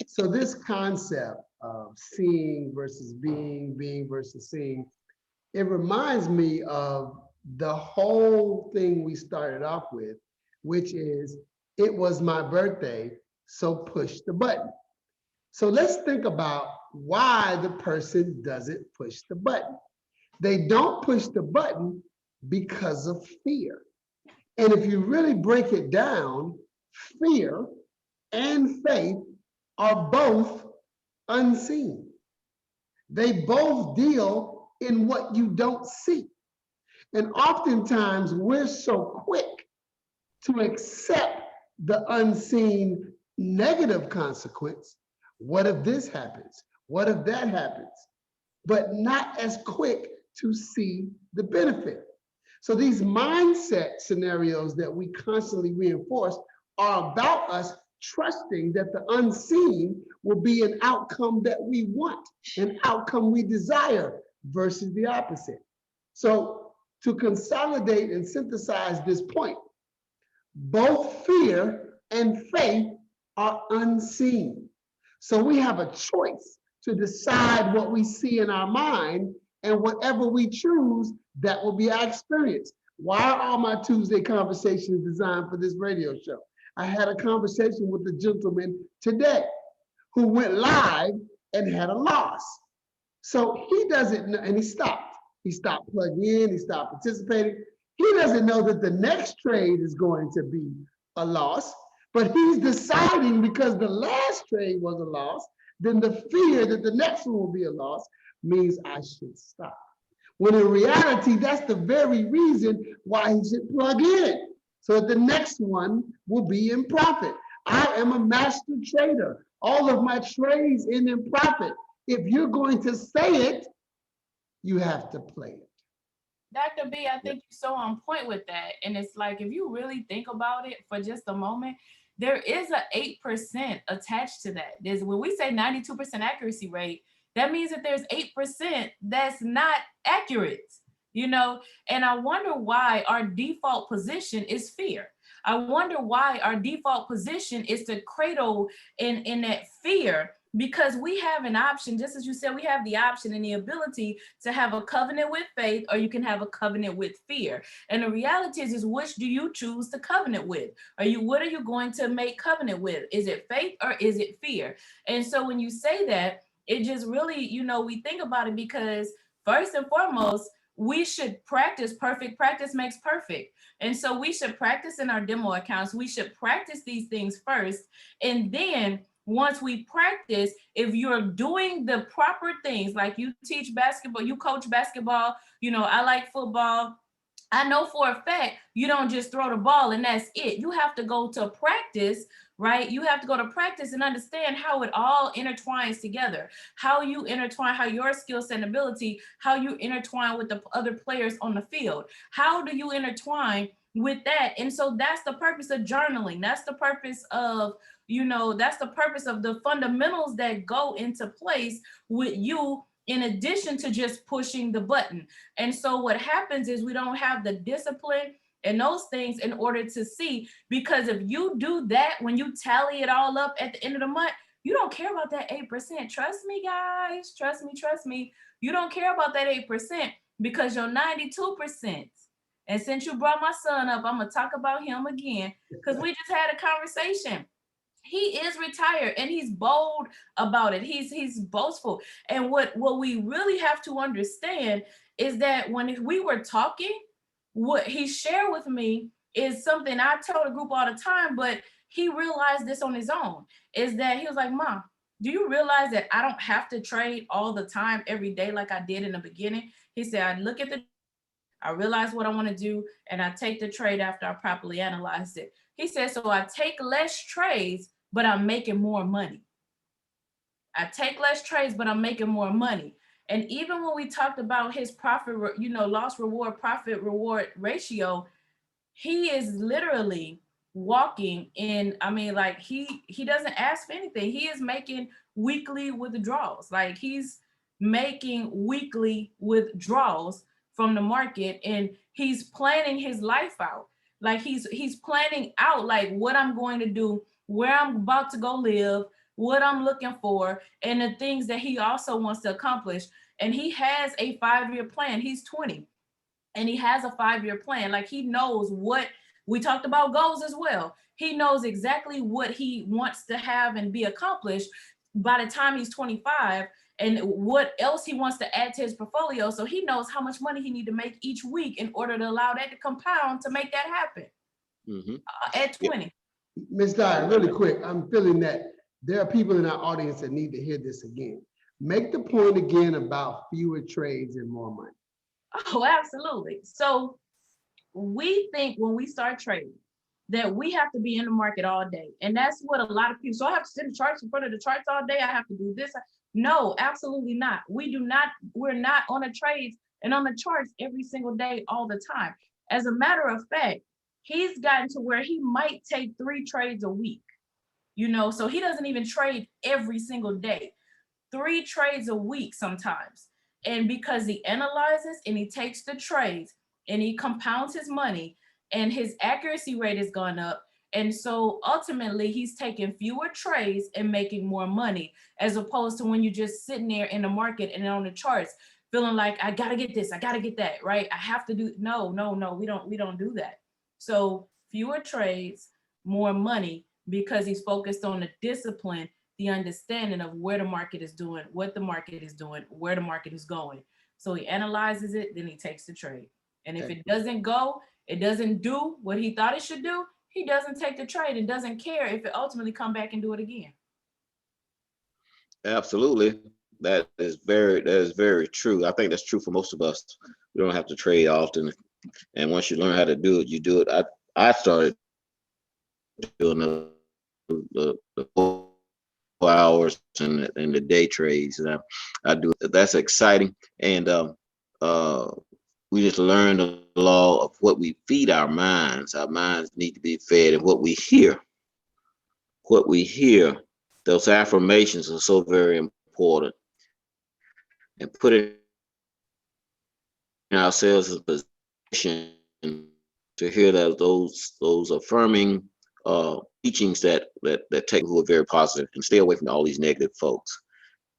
So this concept of seeing versus being, being versus seeing, it reminds me of the whole thing we started off with, which is, it was my birthday, so push the button. So let's think about why the person doesn't push the button. They don't push the button because of fear. And if you really break it down, fear and faith are both unseen. They both deal in what you don't see. And oftentimes we're so quick to accept the unseen negative consequence. What if this happens? What if that happens? But not as quick to see the benefit. So these mindset scenarios that we constantly reinforce are about us trusting that the unseen will be an outcome that we want, an outcome we desire, versus the opposite. So to consolidate and synthesize this point, both fear and faith are unseen. So we have a choice to decide what we see in our mind, and whatever we choose, that will be our experience. Why are all my Tuesday conversations designed for this radio show? I had a conversation with a gentleman today who went live and had a loss. So he doesn't know, and he stopped. He stopped plugging in, he stopped participating. He doesn't know that the next trade is going to be a loss, but he's deciding because the last trade was a loss, then the fear that the next one will be a loss means I should stop. When in reality, that's the very reason why he should plug in, so that the next one will be in profit. I am a master trader. All of my trades end in profit. If you're going to say it, you have to play it. Dr. B, I think you're so on point with that. And it's like, if you really think about it for just a moment, there is an 8% attached to that. When we say 92% accuracy rate, that means that there's 8% that's not accurate, you know? And I wonder why our default position is fear. I wonder why our default position is to cradle in that fear, because we have an option, just as you said, we have the option and the ability to have a covenant with faith, or you can have a covenant with fear. And the reality is which do you choose to covenant with? What are you going to make covenant with? Is it faith or is it fear? And so when you say that, it just really, you know, we think about it, because first and foremost, we should practice. Perfect practice makes perfect. And so we should practice in our demo accounts. We should practice these things first. And then once we practice, if you're doing the proper things, like you teach basketball, you coach basketball, you know, I like football. I know for a fact, you don't just throw the ball and that's it. You have to go to practice, right? You have to go to practice and understand how it all intertwines together, how you intertwine, how your skill set and ability, how you intertwine with the other players on the field. How do you intertwine with that? And so that's the purpose of journaling. That's the purpose of, you know, that's the purpose of the fundamentals that go into place with you, in addition to just pushing the button. And so what happens is we don't have the discipline and those things in order to see, because if you do that, when you tally it all up at the end of the month, you don't care about that 8%. Trust me, guys, trust me. You don't care about that 8% because your 92%. And since you brought my son up, I'm gonna talk about him again, because we just had a conversation. He is retired and he's bold about it. He's boastful. And what we really have to understand is that when we were talking, what he shared with me is something I tell the group all the time, but he realized this on his own, is that he was like, Mom, do you realize that I don't have to trade all the time every day like I did in the beginning? He said, I realize what I want to do, and I take the trade after I properly analyzed it. He said, so I take less trades, but I'm making more money. I take less trades, but I'm making more money. And even when we talked about his profit, you know, loss reward, profit reward ratio, he is literally walking in, I mean, like he doesn't ask for anything. He is making weekly withdrawals. Like he's making weekly withdrawals from the market, and he's planning his life out. Like he's planning out like what I'm going to do, where I'm about to go live, what I'm looking for, and the things that he also wants to accomplish. And he has a 5-year plan. He's 20 and he has a 5-year plan. Like he knows what, we talked about goals as well. He knows exactly what he wants to have and be accomplished by the time he's 25, and what else he wants to add to his portfolio. So he knows how much money he needs to make each week in order to allow that to compound to make that happen. At 20. Ms. Dyer, really quick, I'm feeling that there are people in our audience that need to hear this again. Make the point again about fewer trades and more money. Oh, absolutely. So we think when we start trading that we have to be in the market all day. And that's what a lot of people, so I have to sit in charts in front of the charts all day. I have to do this. No, absolutely not. We're not on the trades and on the charts every single day all the time. As a matter of fact, he's gotten to where he might take 3 trades a week, you know, so he doesn't even trade every single day, 3 trades a week sometimes. And because he analyzes and he takes the trades and he compounds his money and his accuracy rate has gone up, And so ultimately he's taking fewer trades and making more money, as opposed to when you're just sitting there in the market and on the charts feeling like I gotta get this, I gotta get that, right? I have to do, no, we don't do that. So fewer trades, more money, because he's focused on the discipline, the understanding of where the market is doing, what the market is doing, where the market is going. So he analyzes it, then he takes the trade. And if it doesn't go, it doesn't do what he thought it should do, he doesn't take the trade and doesn't care if it ultimately come back and do it again. Absolutely. That is very true. I think that's true for most of us. We don't have to trade often. And once you learn how to do it, you do it. I started doing the 4 hours and the day trades. And I do it. That's exciting. And we just learn the law of what we feed our minds. Our minds need to be fed, and what we hear. What we hear, those affirmations are so very important. And putting ourselves in position to hear that those affirming teachings that take, who are very positive, and stay away from all these negative folks.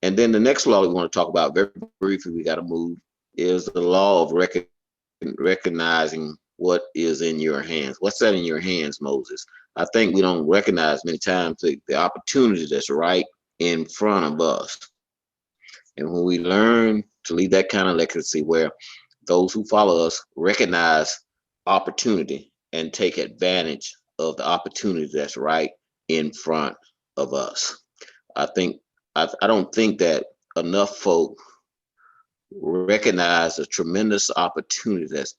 And then the next law we want to talk about very briefly, we got to move, is the law of recognizing what is in your hands. What's that in your hands, Moses? I think we don't recognize many times the opportunity that's right in front of us. And when we learn to leave that kind of legacy where those who follow us recognize opportunity and take advantage of the opportunity that's right in front of us. I don't think that enough folk recognize the tremendous opportunity that's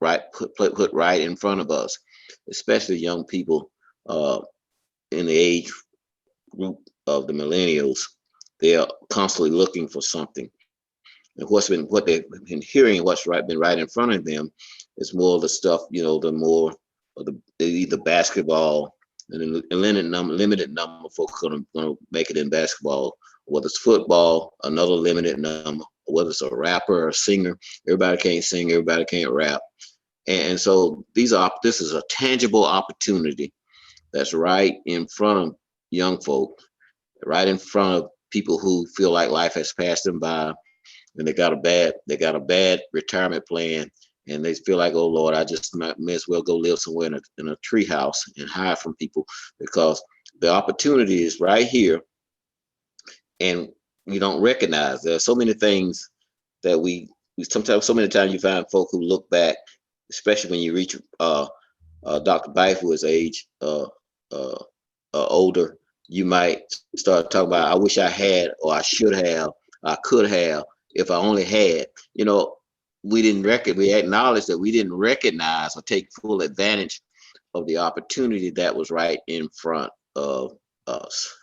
put right in front of us, especially young people in the age group of the millennials. They are constantly looking for something. And what they've been hearing, been right in front of them, is more of the stuff, the more of the either basketball, and a limited number of folks going to make it in basketball, whether it's football, another limited number, whether it's a rapper or a singer. Everybody can't sing, everybody can't rap. And so this is a tangible opportunity that's right in front of young folk, right in front of people who feel like life has passed them by, and they got a bad retirement plan, and they feel like, oh Lord, I just may as well go live somewhere in a tree house and hide from people, because the opportunity is right here, and we don't recognize. There are so many things that we sometimes, so many times you find folk who look back, especially when you reach Dr. Bythewood's age, older, you might start talking about, I wish I had, or I should have, I could have, if I only had. We acknowledge that we didn't recognize or take full advantage of the opportunity that was right in front of us.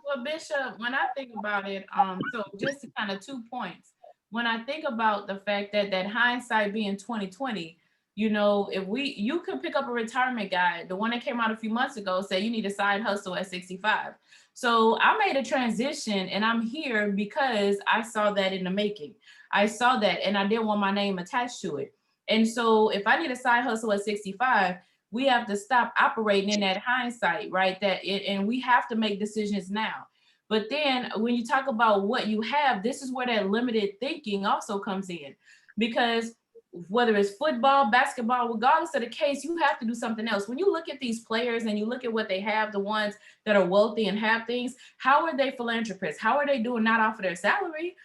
Well, Bishop, when I think about it, so just to kind of 2 points. When I think about the fact that hindsight being 2020, if you could pick up a retirement guide, the one that came out a few months ago, say you need a side hustle at 65. So I made a transition, and I'm here because I saw that in the making. I saw that, and I didn't want my name attached to it. And so if I need a side hustle at 65, we have to stop operating in that hindsight, right? And we have to make decisions now. But then when you talk about what you have, this is where that limited thinking also comes in, because whether it's football, basketball, regardless of the case, you have to do something else. When you look at these players and you look at what they have, the ones that are wealthy and have things, how are they philanthropists? How are they doing not off of their salary?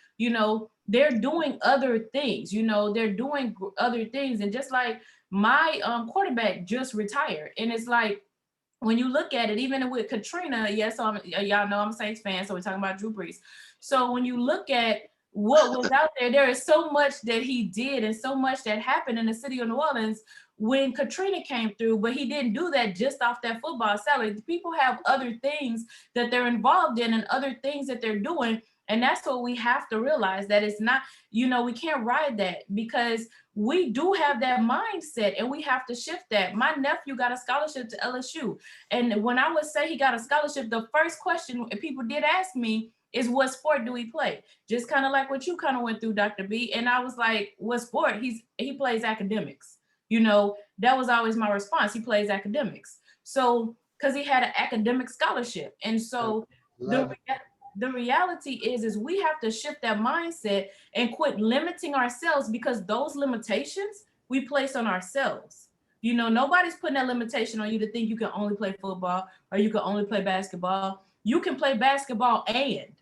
They're doing other things, they're doing other things. And just like my quarterback just retired. And it's like, when you look at it, even with Katrina, yes, y'all know I'm a Saints fan, so we're talking about Drew Brees. So when you look at what was out there, there is so much that he did and so much that happened in the city of New Orleans when Katrina came through, but he didn't do that just off that football salary. People have other things that they're involved in and other things that they're doing. And that's what we have to realize, that it's not, we can't ride that, because we do have that mindset and we have to shift that. My nephew got a scholarship to LSU. And when I would say he got a scholarship, the first question people did ask me is, what sport do he play? Just kind of like what you kind of went through, Dr. B. And I was like, what sport? He plays academics. That was always my response. He plays academics. So, because he had an academic scholarship. And so the reality is we have to shift that mindset and quit limiting ourselves, because those limitations we place on ourselves. You know, nobody's putting that limitation on you to think you can only play football or you can only play basketball. You can play basketball and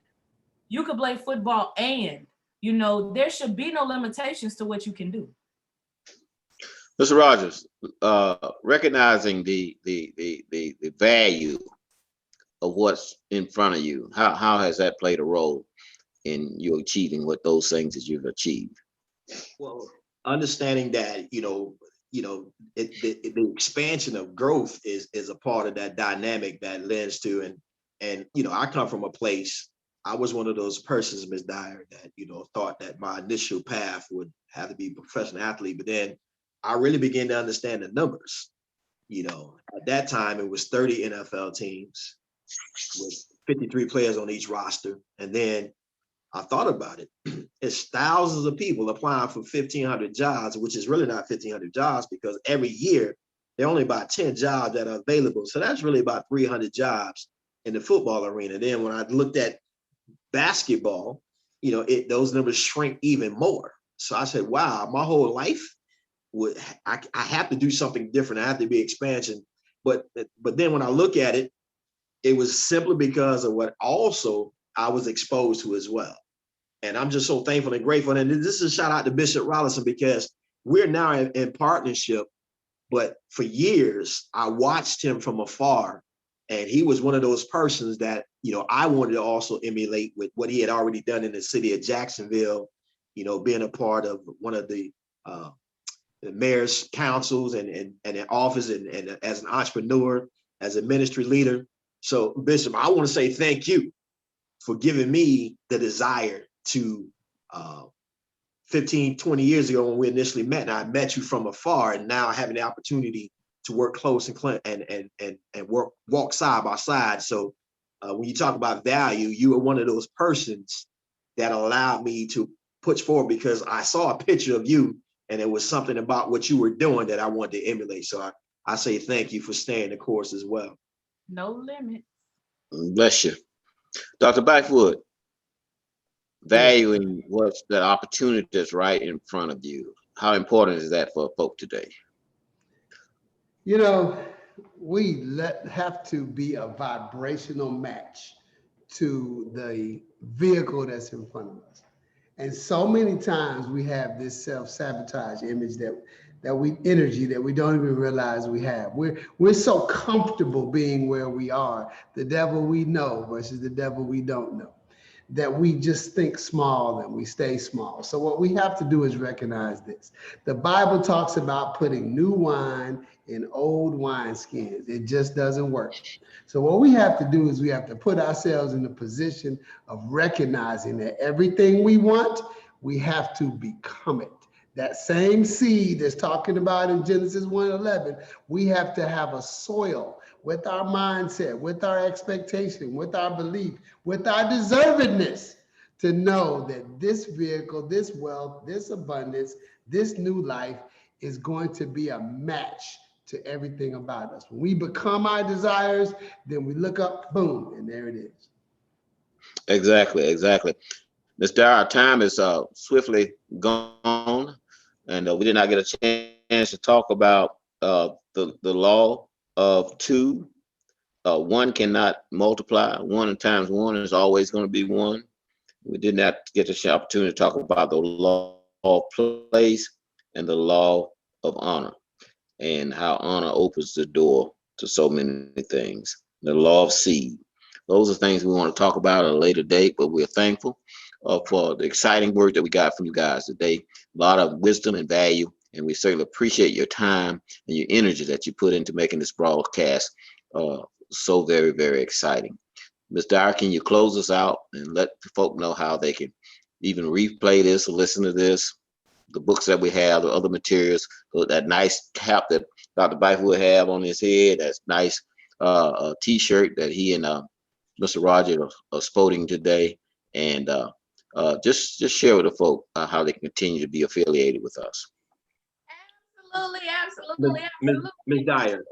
you can play football, and, you know, there should be no limitations to what you can do. Mr. Rogers, recognizing the value of what's in front of you, how has that played a role in you achieving what those things that you've achieved? Well, understanding that, the expansion of growth is a part of that dynamic that lends to, and I come from a place, I was one of those persons, Ms. Dyer, that, thought that my initial path would have to be a professional athlete, but then I really began to understand the numbers. At that time, it was 30 NFL teams with 53 players on each roster. And then I thought about it. It's thousands of people applying for 1,500 jobs, which is really not 1,500 jobs, because every year there are only about 10 jobs that are available. So that's really about 300 jobs in the football arena. Then when I looked at basketball, those numbers shrink even more. So I said, wow, my whole life I have to do something different. I have to be expansion. But then when I look at it, it was simply because of what also I was exposed to as well. And I'm just so thankful and grateful. And this is a shout out to Bishop Rollinson, because we're now in partnership. But for years, I watched him from afar. And he was one of those persons that, I wanted to also emulate with what he had already done in the city of Jacksonville, being a part of one of the mayor's councils and in office and as an entrepreneur, as a ministry leader. So Bishop, I want to say thank you for giving me the desire to 15, 20 years ago when we initially met, and I met you from afar, and now having the opportunity to work close and walk side by side. So when you talk about value, you are one of those persons that allowed me to push forward, because I saw a picture of you and it was something about what you were doing that I wanted to emulate. So I say thank you for staying the course as well. No limit. Bless you. Dr. Bythewood, valuing what's that opportunity that's right in front of you. How important is that for folk today? We have to be a vibrational match to the vehicle that's in front of us. And so many times we have this self-sabotage image that we don't even realize we have. We're so comfortable being where we are, the devil we know versus the devil we don't know, that we just think small and we stay small. So what we have to do is recognize this. The Bible talks about putting new wine in old wineskins. It just doesn't work. So what we have to do is we have to put ourselves in a position of recognizing that everything we want, we have to become it. That same seed that's talking about in Genesis 1:11, we have to have a soil with our mindset, with our expectation, with our belief, with our deservedness, to know that this vehicle, this wealth, this abundance, this new life is going to be a match to everything about us. When we become our desires, then we look up, boom, and there it is. Exactly. Ms. Dyer, our time is swiftly gone, and we did not get a chance to talk about the law of two. One cannot multiply. 1 times 1 is always going to be 1. We did not get the opportunity to talk about the law of place and the law of honor, and how honor opens the door to so many things. The law of seed. Those are things we want to talk about at a later date, but we're thankful for the exciting work that we got from you guys today. A lot of wisdom and value, and we certainly appreciate your time and your energy that you put into making this broadcast so very, very exciting. Ms. Dyer, can you close us out and let the folk know how they can even replay this or listen to this, the books that we have, the other materials, that nice cap that Dr. Bythewood have on his head, that's nice t-shirt that he and Mr. Roger are sporting today, and just share with the folk how they can continue to be affiliated with us. Absolutely. Ms. Dyer,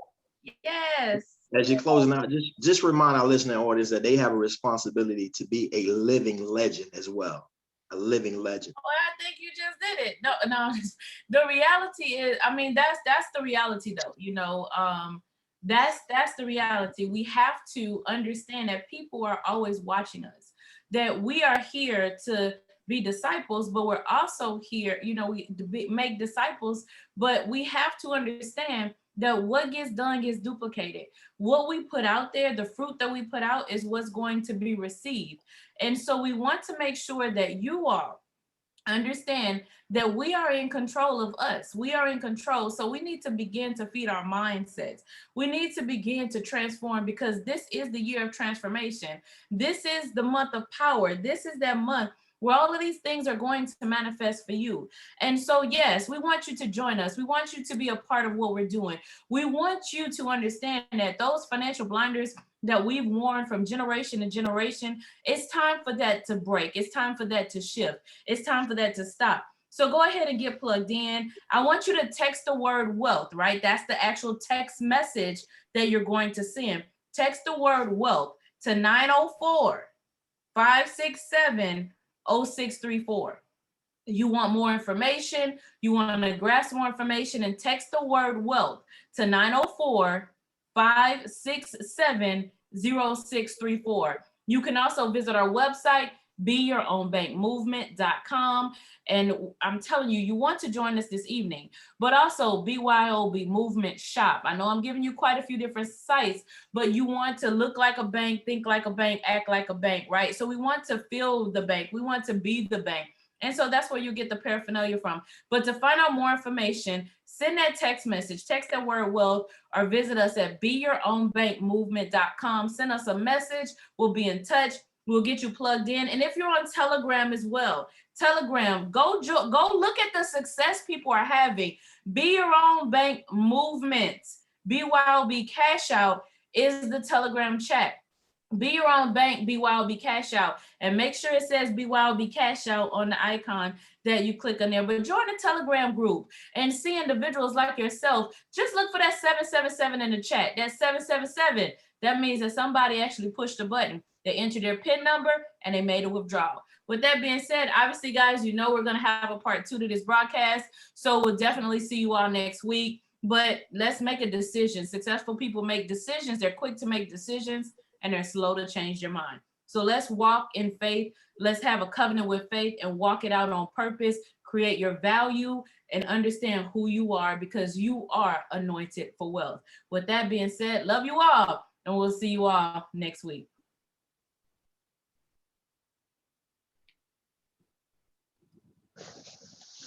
Yes. As you're closing out, just remind our listening audience that they have a responsibility to be a living legend as well. A living legend. Oh, I think you just did it. No. The reality is, I mean, that's the reality though. You know, that's the reality. We have to understand that people are always watching us. That we are here to be disciples, but we're also here, you know, make disciples, but we have to understand that what gets done gets duplicated. What we put out there, the fruit that we put out is what's going to be received. And so we want to make sure that you all understand that we are in control of us. We are in control. So we need to begin to feed our mindsets. We need to begin to transform, because this is the year of transformation. This is the month of power. This is that month where all of these things are going to manifest for you. And so, yes, we want you to join us. We want you to be a part of what we're doing. We want you to understand that those financial blinders that we've worn from generation to generation, it's time for that to break. It's time for that to shift. It's time for that to stop. So go ahead and get plugged in. I want you to text the word wealth, right? That's the actual text message that you're going to send. Text the word wealth to 904-567-0634. You want more information, you want to grasp more information, and text the word wealth to 904-567-0634. You can also visit our website, beyourownbankmovement.com. And I'm telling you, you want to join us this evening, but also BYOB Movement Shop. I know I'm giving you quite a few different sites, but you want to look like a bank, think like a bank, act like a bank, right? So we want to feel the bank. We want to be the bank. And so that's where you get the paraphernalia from. But to find out more information, send that text message, text that word wealth, or visit us at beyourownbankmovement.com. Send us a message. We'll be in touch. We'll get you plugged in. And if you're on Telegram as well, Telegram, go look at the success people are having. Be Your Own Bank Movement, BYOB Cash Out is the Telegram chat. Be Your Own Bank, BYOB Cash Out, and make sure it says BYOB Cash Out on the icon that you click on there. But join the Telegram group and see individuals like yourself. Just look for that 777 in the chat. That 777, that means that somebody actually pushed the button. They entered their PIN number and they made a withdrawal. With that being said, obviously, guys, you know we're going to have a part 2 to this broadcast. So we'll definitely see you all next week. But let's make a decision. Successful people make decisions. They're quick to make decisions, and they're slow to change their mind. So let's walk in faith. Let's have a covenant with faith and walk it out on purpose. Create your value and understand who you are, because you are anointed for wealth. With that being said, love you all, and we'll see you all next week.